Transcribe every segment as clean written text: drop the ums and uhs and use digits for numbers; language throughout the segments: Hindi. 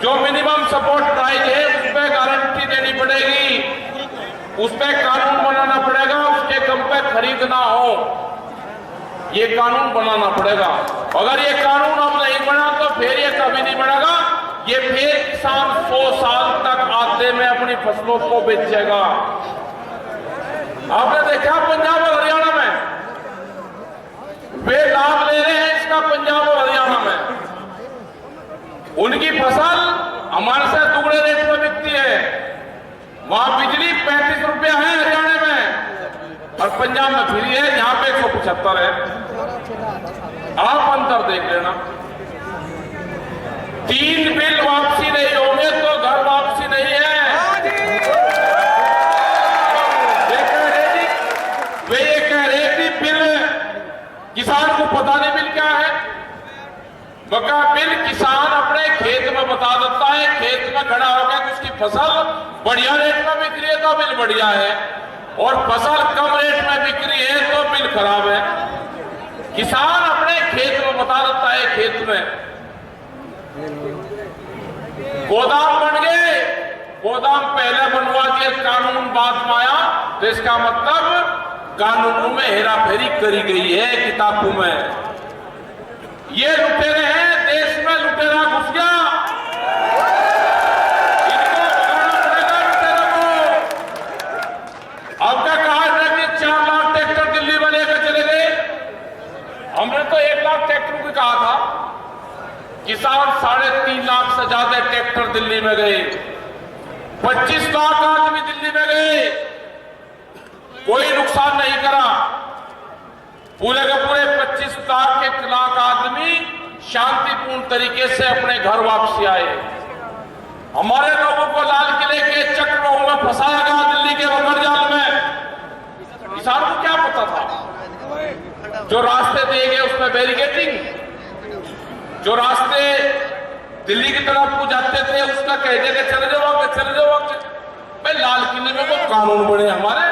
जो मिनिमम सपोर्ट प्राइस है उस पर गारंटी देनी पड़ेगी, उस पर कानून बनाना पड़ेगा, उसके कम पे खरीदना हो, ये कानून बनाना पड़ेगा। अगर ये कानून अब नहीं बना तो फिर ये कभी नहीं बढ़ेगा, ये फिर किसान 100 साल तक आते में अपनी फसलों को बेचेगा। आपने देखा पंजाब और हरियाणा में वे लाभ ले रहे हैं इसका, पंजाब और हरियाणा में उनकी फसल हमारे से दुगने रेट में बिकती है। वहां बिजली 35 रुपया है हरियाणा में और पंजाब में फ्री है, यहां पे 175 है। आप अंतर देख लेना। 3 बिल वापसी नहीं होंगे तो घर वापसी नहीं है। वे ये कह रहे कि बिल किसान को पता नहीं बिल क्या है। बका बिल किसान अपने खेत में बता देता है, खेत में खड़ा होकर कि उसकी फसल बढ़िया रेट में बिक रही है तो बिल बढ़िया है, और फसल कम रेट में बिक रही है तो बिल खराब है। किसान अपने खेत में बता देता है। खेत में गोदाम बन गए, गोदाम पहले बनवा दिए, कानून बाद में आया तो इसका मतलब कानूनों में हेरा फेरी करी गई है। किताबों में ये लुटेरे हैं, देश में लुटेरा घुस गया, इनको भगाना पड़ेगा लुटेरे को। अब क्या कहा है कि 4 लाख ट्रैक्टर दिल्ली में लेकर चले गए, हमने तो 1 लाख ट्रैक्टर को कहा था। किसान 3.5 लाख से ज्यादा ट्रैक्टर दिल्ली में गए, 25 लाख आदमी दिल्ली में गए, कोई नुकसान नहीं करा। पूरे के पूरे 25 लाख आदमी शांतिपूर्ण तरीके से अपने घर वापसी आए। हमारे लोगों को लाल किले के चक्रव्यूह में फंसाया गया, दिल्ली के बकर जाल में। किसान को क्या पता था? जो रास्ते दिए गए उसमें बैरिकेडिंग, जो रास्ते दिल्ली की तरफ को जाते थे उसका कह देंगे चले जाओ चले जाओ। भाई लाल किले में वो कानून बने, हमारे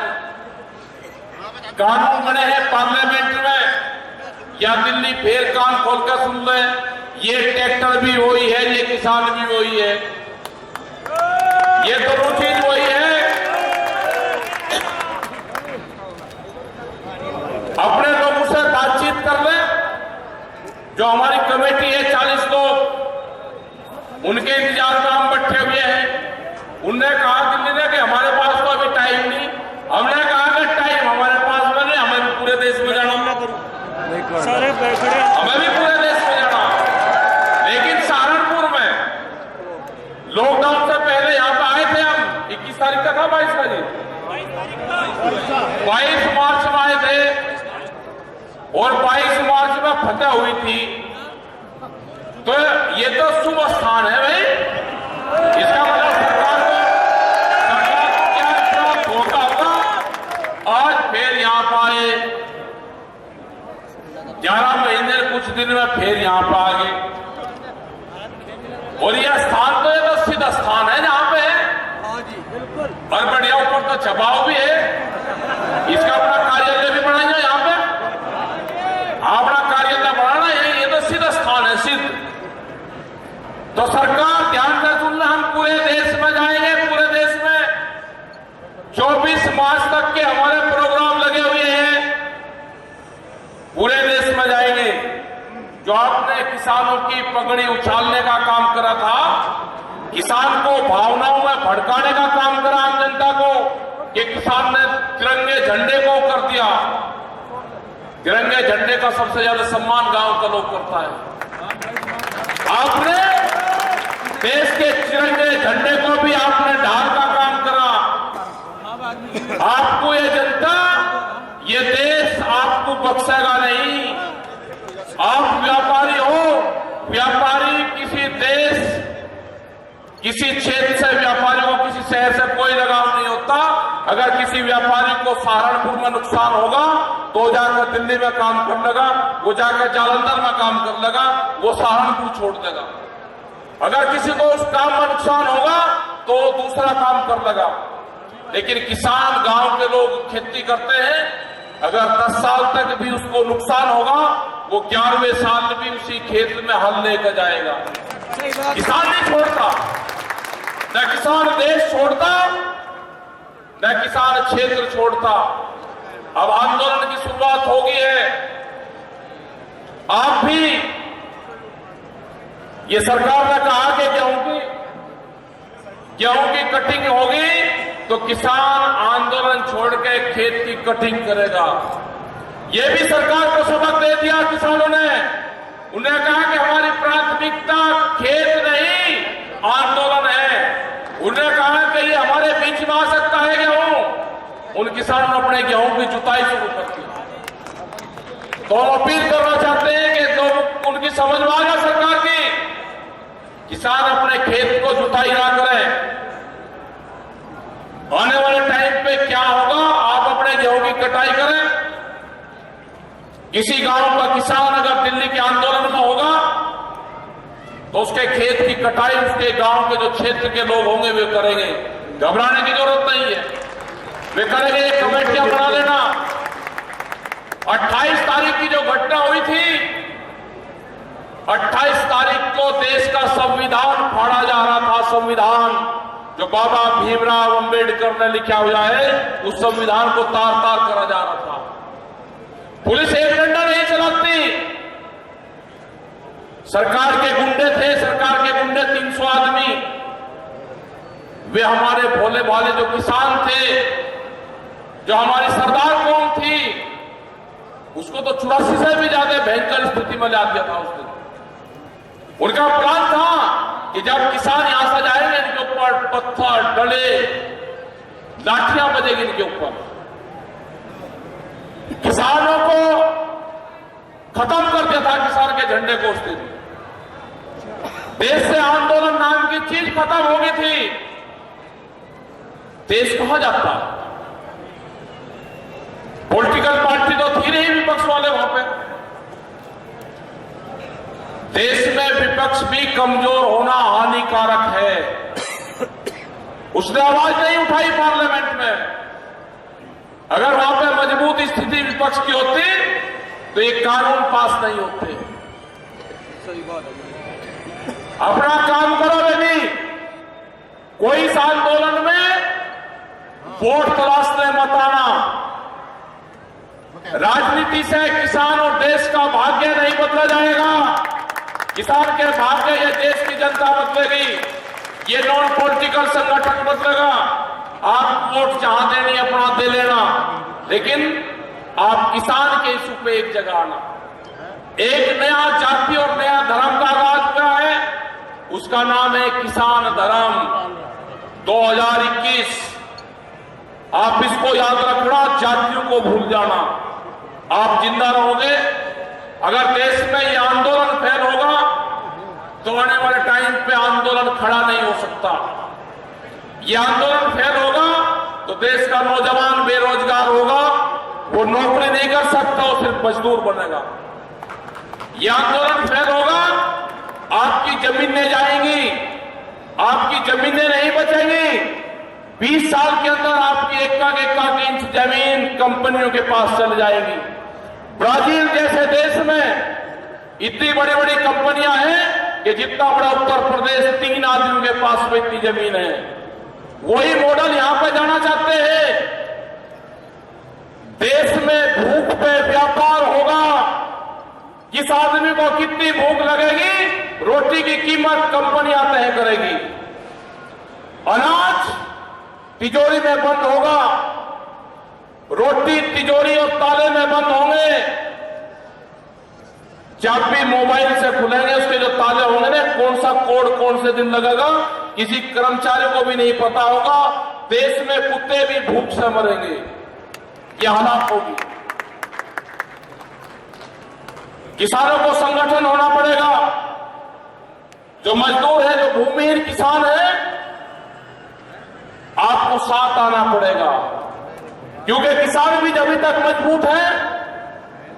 कानून बने हैं पार्लियामेंट में, या दिल्ली फिर कान खोलकर सुन ले, ये ट्रैक्टर भी वही है, ये किसान भी वही है, ये दोनों चीज वही है। अपने लोगों से बातचीत कर ले। जो हमारी कमेटी है 40 लोग, उनके इंतजार में हम बैठे हुए हैं। उनने कहा दिल्ली ने कि हमारे पास तो अभी टाइम नहीं। हमने कहा कि टाइम हमारे पास में नहीं, हमें भी पूरे देश में जाना, हमें भी पूरे देश में जाना। लेकिन सहारनपुर में लॉकडाउन से पहले यहाँ पे आए थे हम, 21 तारीख का था, 22 का जी, 22 मार्च में आए थे और 22 मार्च में फतह हुई थी। तो ये तो शुभ स्थान है भाई, इसका मतलब सरकार को क्या प्राप्त होता होगा। आज फिर यहाँ पर आए, 11 महीने कुछ दिन में फिर यहाँ पर आ गए, और यह स्थान तो ये तो सीधा स्थान है जहाँ पे है, और बढ़िया ऊपर तो छपाव भी है। इसका अपना कार्यालय भी बनाएंगे यहाँ पे, अपना कार्यालय बनाना है, ये तो सीधा स्थान है सिद्ध। तो सरकार ध्यान से सुनना, हम पूरे देश में जाएंगे, पूरे देश में 24 मार्च तक के हमारे प्रोग्राम लगे हुए हैं, पूरे देश में जाएंगे। जो आपने किसानों की पगड़ी उछालने का काम करा था, किसान को भावनाओं में भड़काने का काम करा आम जनता को, कि किसान ने तिरंगे झंडे को कर दिया। तिरंगे झंडे का सबसे ज्यादा सम्मान गांव का लोग करता है। आपने देश के तिरंगे झंडे को भी आपने ढाल का काम करा। आपको ये जनता, ये देश आपको बख्शेगा नहीं। आप व्यापारी हो, व्यापारी किसी देश, किसी क्षेत्र से व्यापारी को किसी शहर से कोई लगाव नहीं होता। अगर किसी व्यापारी को सहारनपुर में नुकसान होगा तो जाकर दिल्ली में काम कर लेगा, वो जाकर जालंधर में काम कर लेगा, वो सहारनपुर छोड़ देगा। अगर किसी को उस काम में नुकसान होगा तो दूसरा काम कर लेगा। लेकिन किसान, गांव के लोग खेती करते हैं, अगर 10 साल तक भी उसको नुकसान होगा, वो 11वें साल भी उसी खेत में हल लेकर जाएगा। किसान नहीं छोड़ता, न किसान देश छोड़ता, न किसान क्षेत्र छोड़ता। अब आंदोलन की शुरुआत हो गई है। आप भी, ये सरकार ने कहा कि गेहूं की कटिंग होगी तो किसान आंदोलन छोड़ के खेत की कटिंग करेगा। ये भी सरकार को सबक दे दिया किसानों ने। उन्हें कहा कि हमारी प्राथमिकता खेत नहीं आंदोलन है। उन्हें कहा कि ये हमारे बीच में आ सकता है गेहूं। उन किसानों ने अपने गेहूं की जुताई शुरू कर दी। तो हम अपील करना चाहते हैं कि तो उनकी समझ में आ जाए सरकार की, किसान अपने खेत को जुताई ना करें। आने वाले टाइम पे क्या होगा, आप अपने गेहूं की कटाई करें। किसी गांव का किसान अगर दिल्ली के आंदोलन में होगा तो उसके खेत की कटाई उसके गांव के जो क्षेत्र के लोग होंगे वे करेंगे। घबराने की जरूरत नहीं है, वे करेंगे। एक कमेटियां बना लेना। 28 तारीख की जो घटना हुई थी, 28 तारीख को देश का संविधान फाड़ा जा रहा था। संविधान जो बाबा भीमराव अंबेडकर ने लिखा हुआ है, उस संविधान को तार तार करा जा रहा था। पुलिस एक डंडा नहीं चलाती। सरकार के गुंडे थे, सरकार के गुंडे 300 आदमी। वे हमारे भोले भाले जो किसान थे, जो हमारी सरदार कौम थी, उसको तो 84 से भी ज्यादा भयंकर स्थिति में ला दिया था उस दिन। उनका प्लान था कि जब किसान यहां से जाएंगे इनके ऊपर पत्थर, डले, लाठियां बजेगी इनके ऊपर। किसानों को खत्म कर दिया था, किसान के झंडे को उस दिन। देश से आंदोलन नाम की चीज खत्म हो गई थी। देश कहां जाता? पॉलिटिकल पार्टी तो थी नहीं विपक्ष वाले वहां पे। देश में विपक्ष भी कमजोर होना हानिकारक है। उसने आवाज नहीं उठाई पार्लियामेंट में। अगर वहां पे मजबूत स्थिति विपक्ष की होती तो ये कानून पास नहीं होते। सही बात है। अपना काम करो बेबी। कोई इस आंदोलन में वोट तलाशने मत आना। राजनीति से किसान और देश का भाग्य नहीं बदला जाएगा। किसान के भाग्य ये देश की जनता बदलेगी, ये नॉन पॉलिटिकल संगठन बदलेगा। आप वोट जहां देनी अपना दे लेना, लेकिन आप किसान के इशू पे एक जगह आना। एक नया जाति और नया धर्म का राज हुआ है, उसका नाम है किसान धर्म 2021। आप इसको याद रखना, जातियों को भूल जाना। आप जिंदा रहोगे। अगर देश में ये आंदोलन फेल होगा तो आने वाले टाइम पे आंदोलन खड़ा नहीं हो सकता। ये आंदोलन फेल होगा तो देश का नौजवान बेरोजगार होगा, वो नौकरी नहीं कर सकता, वो सिर्फ मजदूर बनेगा। ये आंदोलन फेल होगा, आपकी जमीनें जाएंगी, आपकी जमीनें नहीं बचेंगी। 20 साल के अंदर आपकी एक इंच जमीन कंपनियों के पास चल जाएगी। ब्राजील जैसे देश में इतनी बड़ी बड़ी कंपनियां हैं कि जितना बड़ा उत्तर प्रदेश 3 आदमियों के पास में इतनी जमीन है। वही मॉडल यहां पे जाना चाहते हैं। देश में भूख पे व्यापार होगा। जिस आदमी को कितनी भूख लगेगी, रोटी की कीमत कंपनियां तय करेगी। अनाज तिजोरी में बंद होगा, रोटी तिजोरी और ताले में बंद होंगे। चाबी मोबाइल से खुलेंगे, उसके जो ताले होंगे ना, कौन सा कोड कौन से दिन लगेगा किसी कर्मचारी को भी नहीं पता होगा। देश में कुत्ते भी भूख से मरेंगे। यह हालात होगी। किसानों को संगठन होना पड़ेगा। जो मजदूर है, जो भूमिहीन किसान है, आपको साथ आना पड़ेगा। क्योंकि किसान भी जब तक मजबूत है,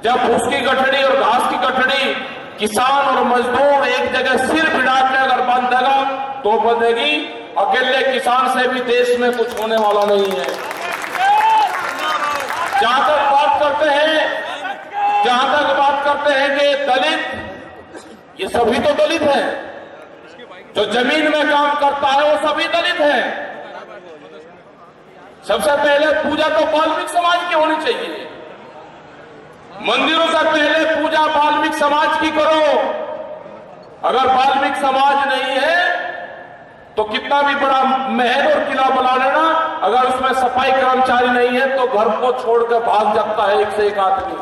जब उसकी गठड़ी और घास की गठड़ी किसान और मजदूर एक जगह सिर भिड़ा के अगर बांधेगा तो बंधेगी। अकेले किसान से भी देश में कुछ होने वाला नहीं है। जहां तक बात करते हैं कि दलित, ये सभी तो दलित हैं। जो जमीन में काम करता है वो सभी दलित है। सबसे पहले पूजा तो वाल्मीकि समाज की होनी चाहिए। मंदिरों से पहले पूजा वाल्मीकि समाज की करो। अगर वाल्मीकि समाज नहीं है तो कितना भी बड़ा महल और किला बना लेना, अगर उसमें सफाई कर्मचारी नहीं है तो घर को छोड़कर भाग जाता है एक से एक आदमी।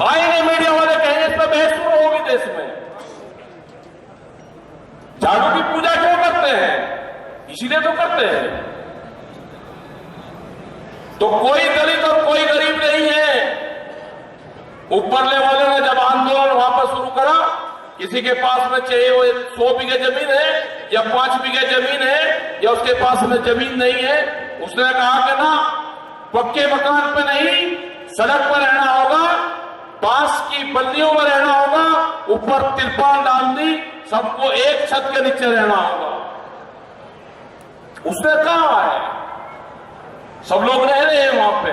आएंगे मीडिया वाले कहेंगे इस पर बहस शुरू होगी देश में। झाड़ू की पूजा क्यों करते हैं? इसीलिए तो करते हैं। तो कोई दलित और कोई गरीब नहीं है। ऊपरले वाले ने जब आंदोलन वहां पर शुरू करा, किसी के पास में चाहिए वो 100 बीघे जमीन है या 5 बीघे जमीन है या उसके पास में जमीन नहीं है, उसने कहा कि ना, पक्के मकान पे नहीं, सड़क पर रहना होगा, बांस की बल्लियों में रहना होगा, ऊपर तिरपाल डाल दी, सबको एक छत के नीचे रहना होगा। उसने कहा है, सब लोग रह रहे हैं वहां पे।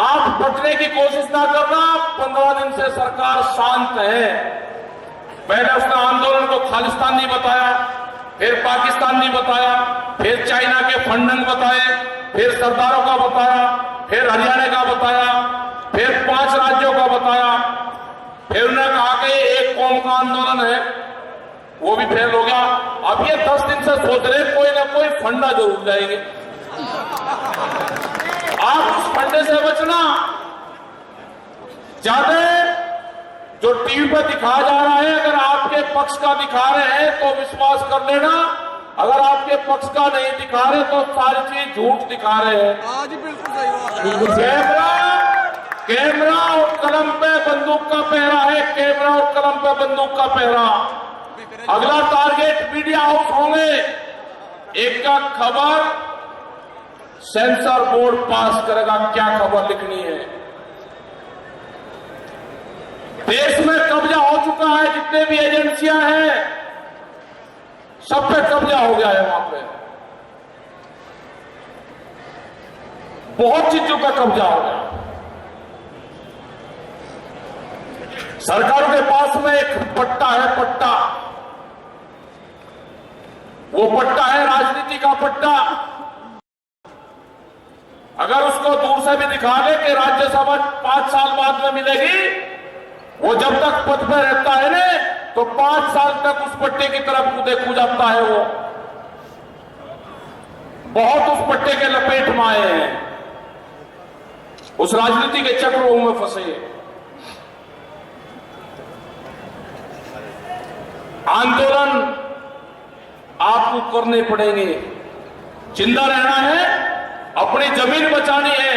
आप बचने की कोशिश ना करना। 15 दिन से सरकार शांत है। पहले उसने आंदोलन को खालिस्तानी बताया, फिर पाकिस्तानी बताया, फिर चाइना के फंडंग बताए, फिर सरदारों का बताया, फिर हरियाणा का बताया, फिर 5 राज्यों का बताया, फिर उन्होंने कहा कि एक कौम का आंदोलन है, वो भी फेल हो गया। अब ये 10 दिन से सोच रहे कोई ना कोई फंडा जरूर जाएंगे। आप उस फंडे से बचना। ज्यादा जो टीवी पर दिखाया जा रहा है, अगर आपके पक्ष का दिखा रहे हैं तो विश्वास कर लेना, अगर आपके पक्ष का नहीं दिखा रहे तो सारी चीज झूठ दिखा रहे हैं। आज बिल्कुल सही बात। कैमरा और कलम पे बंदूक का पहरा है। कैमरा और कलम पे बंदूक का पहरा। अगला टारगेट मीडिया हाउस होंगे। एक का खबर सेंसर बोर्ड पास करेगा, क्या खबर लिखनी है। देश में कब्जा हो चुका है। जितने भी एजेंसियां हैं सब पे कब्जा हो गया है। वहां पे बहुत चीजों का कब्जा हो गया। सरकारों के पास में एक पट्टा है, पट्टा। वो पट्टा है राजनीति का पट्टा। अगर उसको दूर से भी दिखा ले कि राज्यसभा 5 साल बाद में मिलेगी, वो जब तक पद पर रहता है ना, तो 5 साल तक उस पट्टे की तरफ कूद जाता है। वो बहुत उस पट्टे के लपेट में आए हैं, उस राजनीति के चक्रों में फंसे। आंदोलन आपको करने पड़ेंगे। जिंदा रहना है, अपनी जमीन बचानी है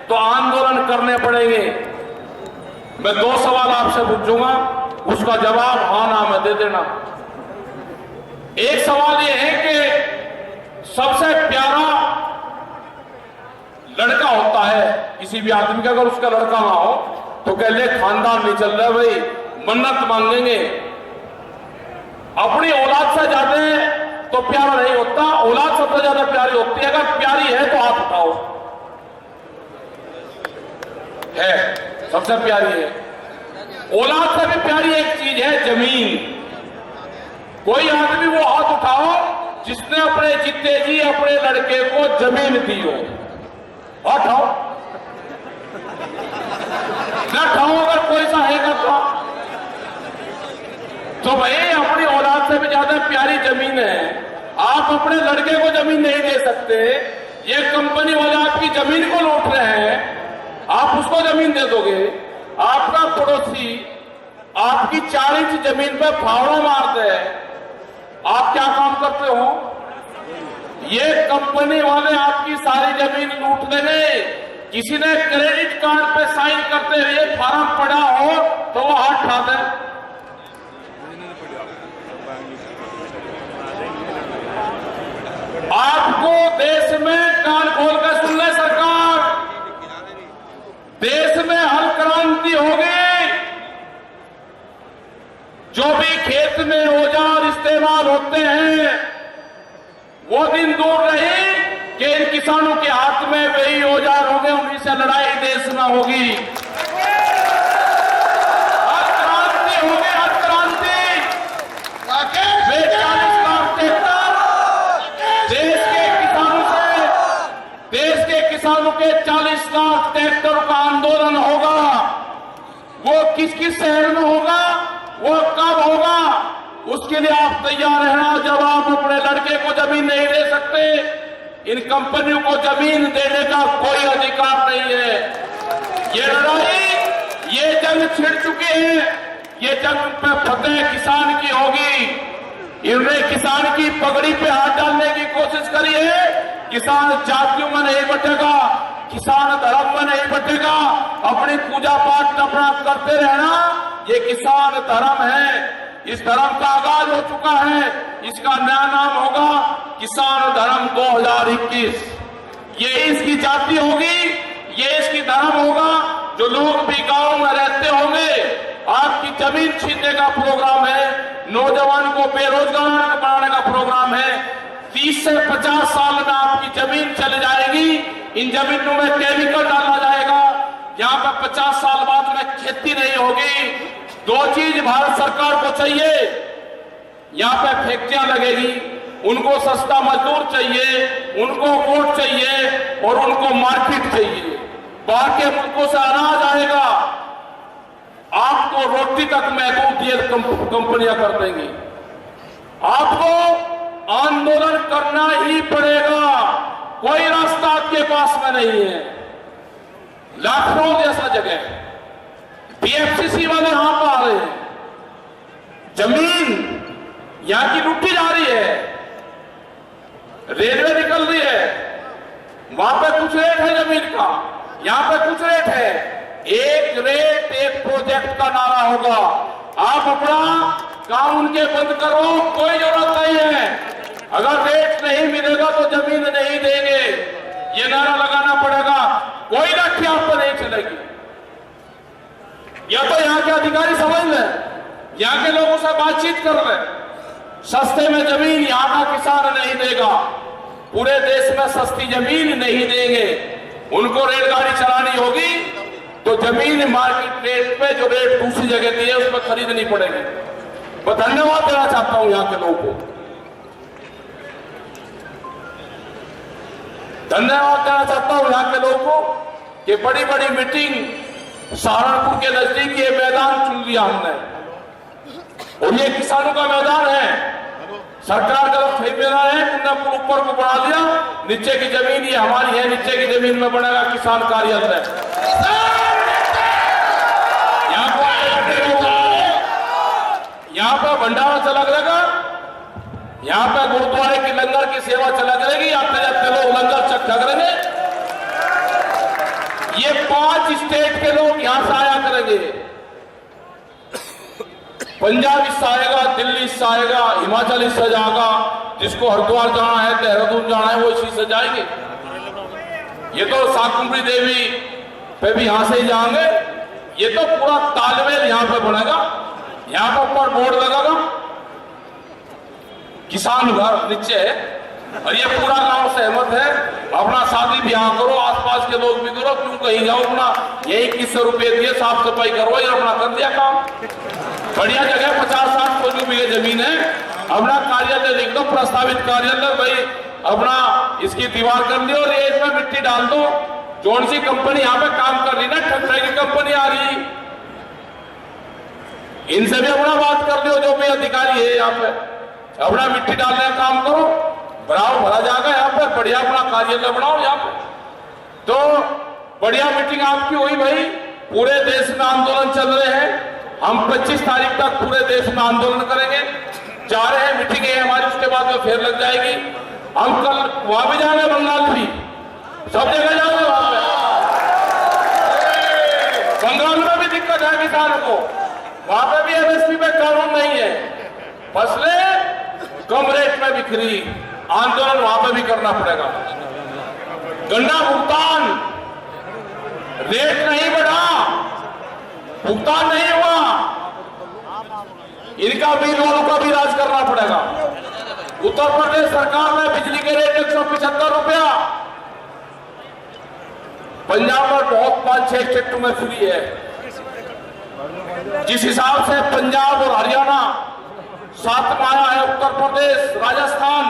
तो आंदोलन करने पड़ेंगे। मैं 2 सवाल आपसे पूछूंगा, उसका जवाब हाँ ना में दे देना। एक सवाल यह है कि सबसे प्यारा लड़का होता है किसी भी आदमी का, अगर उसका लड़का ना हो तो कह ले खानदान नहीं चल रहा भाई, मन्नत मांगेंगे। अपनी औलाद से ज्यादा तो प्यारा नहीं होता, औलाद सबसे ज्यादा प्यारी होती है। अगर प्यारी है तो हाथ उठाओ। है, सबसे प्यारी है। औलाद से भी प्यारी एक चीज है, जमीन। कोई आदमी वो हाथ उठाओ जिसने अपने जीते जी अपने लड़के को जमीन दी हो। उठाओ न उठाओ, अगर कोई सा है तो भाई अपनी औलाद से भी ज्यादा प्यारी जमीन है। आप अपने लड़के को जमीन नहीं दे सकते। ये कंपनी वाले आपकी जमीन को लूट रहे हैं, आप उसको जमीन दे दोगे। आपका पड़ोसी आपकी 4 इंच जमीन पे फावड़ा मारते हैं, आप क्या काम करते हो? ये कंपनी वाले आपकी सारी जमीन लूट लेंगे। किसी ने क्रेडिट कार्ड पे साइन करते हुए फॉर्म पड़ा हो तो वो हाथ उठा दे। आपको देश में कान खोल कर सुन ले सरकार, देश में हर क्रांति होगी। जो भी खेत में औजार इस्तेमाल होते हैं, वो दिन दूर नहीं कि इन किसानों के हाथ में वही औजार होंगे, उन्हीं से लड़ाई देश में होगी। हर क्रांति होगी, हर क्रांति। किसानों के 40 लाख ट्रैक्टर का आंदोलन होगा। वो किस किस शहर में होगा, वो कब होगा, उसके लिए आप तैयार रहना। जब आप अपने लड़के को जमीन नहीं दे सकते, इन कंपनियों को जमीन देने का कोई अधिकार नहीं है। ये लड़ाई, ये जंग छिड़ चुकी है। ये जंग पे फतेह किसान की होगी। इन्होंने किसान की पगड़ी पे हाथ डालने की कोशिश करी है। किसान जातियों में नहीं बटेगा, किसान धर्म में नहीं बटेगा। अपनी पूजा पाठ अपना करते रहना, ये किसान धर्म है। इस धर्म का आगाज हो चुका है। इसका नया नाम होगा किसान धर्म 2021। ये इसकी जाति होगी, ये इसकी धर्म होगा। जो लोग भी गांव में रहते होंगे, आपकी जमीन छीनने का प्रोग्राम है, नौजवान को बेरोजगार बनाने का प्रोग्राम है। 30 से 50 साल में आपकी जमीन चली जाएगी। इन जमीनों में केमिकल डाला जाएगा। यहाँ पर 50 साल बाद में खेती नहीं होगी। दो चीज भारत सरकार को चाहिए, यहाँ पे फैक्ट्रियां लगेगी, उनको सस्ता मजदूर चाहिए, उनको वोट चाहिए और उनको मार्केट चाहिए। बाहर के मुल्कों से अनाज आएगा, आपको रोटी तक महदूद ये कंपनियां कर देंगी। आपको आंदोलन करना ही पड़ेगा, कोई रास्ता आपके पास में नहीं है। लखनऊ जैसा जगह, बीएफसीसी वाले यहां पर आ रहे हैं, जमीन यहां की लूटी जा रही है, रेलवे निकल रही है, वहां पे कुछ रेट है जमीन का, यहां पे कुछ रेट है। एक रेट एक प्रोजेक्ट का नारा होगा। आप अपना काम उनके बंद करो, कोई जरूरत नहीं है। अगर रेट नहीं मिलेगा तो जमीन नहीं देंगे, ये नारा लगाना पड़ेगा। कोई लाठी आप पर नहीं चलेगी। या तो यहाँ के अधिकारी समझ लें, यहाँ के लोगों से बातचीत कर लें। सस्ते में जमीन यहाँ का किसान नहीं देगा, पूरे देश में सस्ती जमीन नहीं देंगे। उनको रेलगाड़ी चलानी होगी तो जमीन मार्केट रेट पे, जो रेट दूसरी जगह दी है उस पर खरीदनी पड़ेगी। मैं धन्यवाद देना चाहता हूं यहाँ के लोगों को, धन्यवाद देना चाहता हूं यहाँ के लोगों को कि बड़ी बड़ी मीटिंग सहारनपुर के नजदीक ये मैदान चुन लिया हमने, और ये किसानों का मैदान है। सरकार का तो मेरा है, तुमने ऊपर को बढ़ा लिया, नीचे की जमीन ये हमारी है, नीचे की जमीन में बनेगा किसान कार्यालय। यहाँ पर भंडारा चला करेगा, यहाँ पे गुरुद्वारे की लंगर की सेवा चला करेगी, आते जाते लोग लंगर चखा करेंगे। ये 5 स्टेट के लोग यहां से आया करेंगे। पंजाब इससे आएगा, दिल्ली इससे आएगा, हिमाचल इससे जाएगा, जिसको हरिद्वार जाना है, देहरादून जाना है, वो इसी से जाएंगे। ये तो शाकुंभरी देवी पे भी यहां से ही जाएंगे। ये तो पूरा तालमेल यहां पे बनेगा। यहां पर ऊपर बोर्ड लगेगा, किसान घर नीचे है, और ये पूरा गांव सहमत है। अपना शादी ब्याह करो, आसपास के लोग भी करो, क्यों कहीं जाओ, अपना यही 2100 रुपये दिए, साफ सफाई करो, ये अपना कर दिया काम। बढ़िया जगह 50-60 बीघे जमीन है, अपना कार्यालय लिख दो, प्रस्तावित कार्यालय भाई, अपना इसकी दीवार कर दी और ये इसमें मिट्टी डाल दो। कौन सी कंपनी यहाँ पे काम कर रही ना, ठंडे की कंपनी आ रही, इनसे भी अपना बात कर लो, जो भी अधिकारी है यहाँ पे, अपना मिट्टी डालने का काम करो, भराव भरा जाएगा यहाँ पर, बढ़िया अपना कार्यालय बनाओ यहाँ पे। तो बढ़िया मीटिंग आपकी हुई भाई, पूरे देश में आंदोलन चल रहे हैं। हम 25 तारीख तक पूरे देश में आंदोलन करेंगे, जा रहे हैं, मीटिंगें हैं हमारी, उसके बाद में फिर लग जाएगी। हम कल वहां भी जाएंगे, बंगाल भी, सब जगह जाएंगे। वहां पे बंगाल में भी दिक्कत है किसानों को, वहां पे भी एमएसपी पे कानून नहीं है, फसलें कम रेट में बिक्री, आंदोलन वहां पे भी करना पड़ेगा। गन्ना भुगतान रेट नहीं बढ़ा, भुगतान नहीं हुआ, इनका मिल वालों का भी इलाज करना पड़ेगा। उत्तर प्रदेश सरकार ने बिजली के रेट 175 रुपया, पंजाब में बहुत 5-6 स्टेटों में फ्री है। जिस हिसाब से पंजाब और हरियाणा साथ में आया है, उत्तर प्रदेश, राजस्थान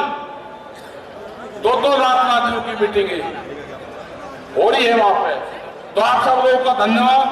2-2 लाख आदमियों की मीटिंग है। हो रही है वहां पे। तो आप सब लोगों का धन्यवाद।